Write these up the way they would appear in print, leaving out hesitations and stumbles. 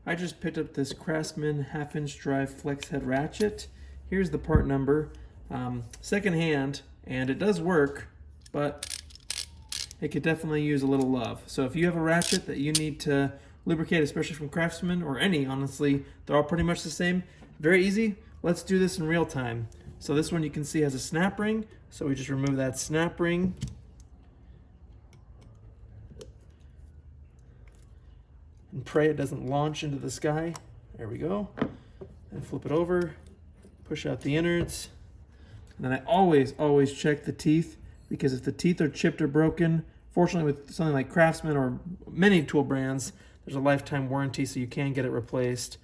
I just picked up this Craftsman 1/2" drive flex head ratchet. Here's the part number, second hand, and it does work, but it could definitely use a little love. So if you have a ratchet that you need to lubricate, especially from Craftsman, or any, honestly, they're all pretty much the same. Very easy. Let's do this in real time. So this one you can see has a snap ring, so we just remove that snap ring. And pray it doesn't launch into the sky. There we go. And flip it over, push out the innards. And then I always check the teeth, because if the teeth are chipped or broken, fortunately with something like Craftsman or many tool brands, there's a lifetime warranty, so you can get it replaced.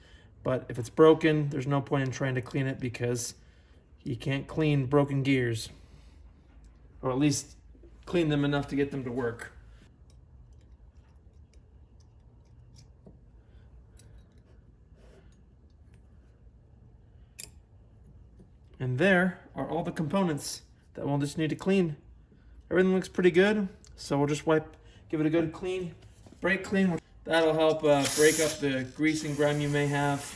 But if it's broken, there's no point in trying to clean it, because you can't clean broken gears, or at least clean them enough to get them to work. And there are all the components that we'll just need to clean. Everything looks pretty good, so we'll just give it a good clean, brake clean. That'll help break up the grease and grime you may have.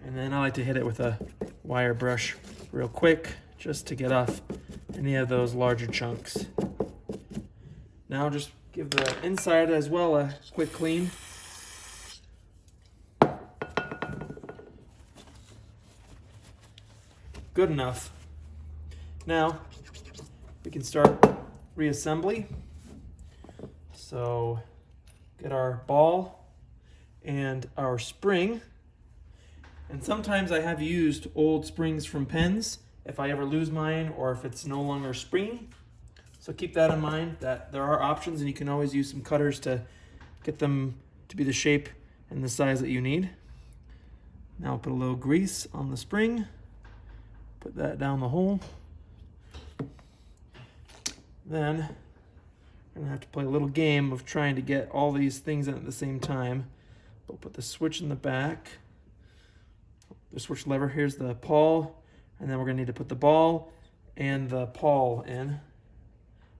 And then I like to hit it with a wire brush real quick, just to get off any of those larger chunks. Now just give the inside as well a quick clean. Good enough. Now we can start reassembly. So get our ball and our spring. And sometimes I have used old springs from pens if I ever lose mine, or if it's no longer springy. So keep that in mind, that there are options, and you can always use some cutters to get them to be the shape and the size that you need. Now I'll put a little grease on the spring. Put that down the hole. Then we're gonna have to play a little game of trying to get all these things in at the same time. We'll put the switch in the back. The switch lever, here's the pawl, and then we're gonna need to put the ball and the pawl in.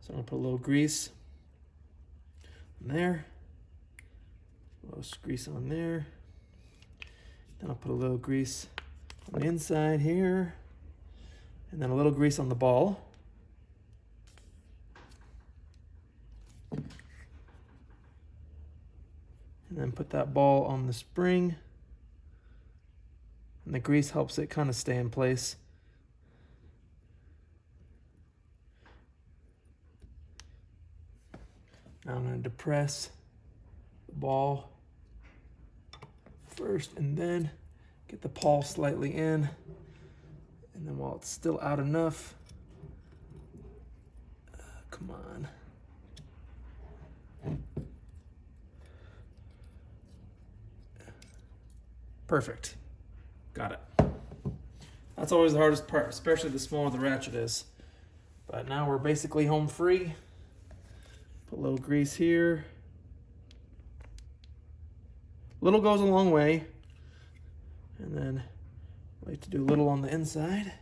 So I'm gonna put a little grease in there. A little grease on there. Then I'll put a little grease on the inside here. And then a little grease on the ball. And then put that ball on the spring. And the grease helps it kind of stay in place. Now I'm going to depress the ball first, and then get the pawl slightly in. And then while it's still out enough, come on. Perfect. Got it. That's always the hardest part, especially the smaller the ratchet is. But now we're basically home free. Put a little grease here. Little goes a long way. And then I like to do a little on the inside.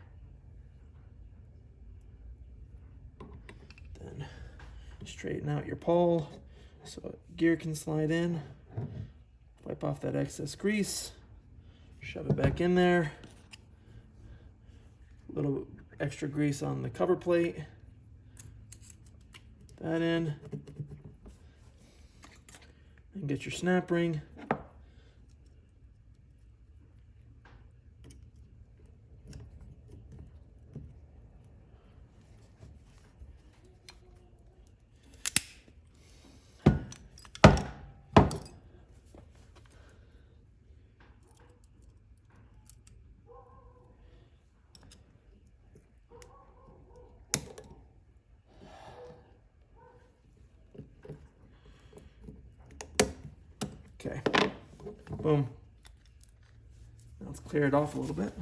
Then straighten out your pawl so gear can slide in. Wipe off that excess grease. Shove it back in there. A little extra grease on the cover plate. That in. And get your snap ring. Okay, boom. Now let's clear it off a little bit.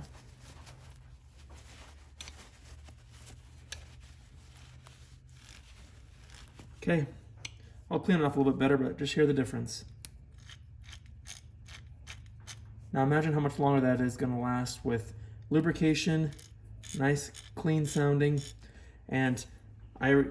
Okay, I'll clean it off a little bit better, but just hear the difference. Now imagine how much longer that is going to last with lubrication, nice clean sounding, and I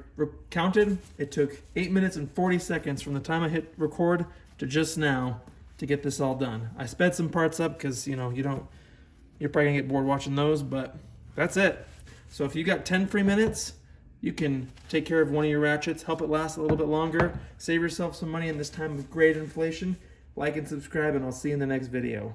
counted, it took 8 minutes and 40 seconds from the time I hit record to just now to get this all done. I sped some parts up because, you know, you're probably gonna get bored watching those, but that's it. So if you got 10 free minutes, you can take care of one of your ratchets, help it last a little bit longer, save yourself some money in this time of great inflation. Like and subscribe, and I'll see you in the next video.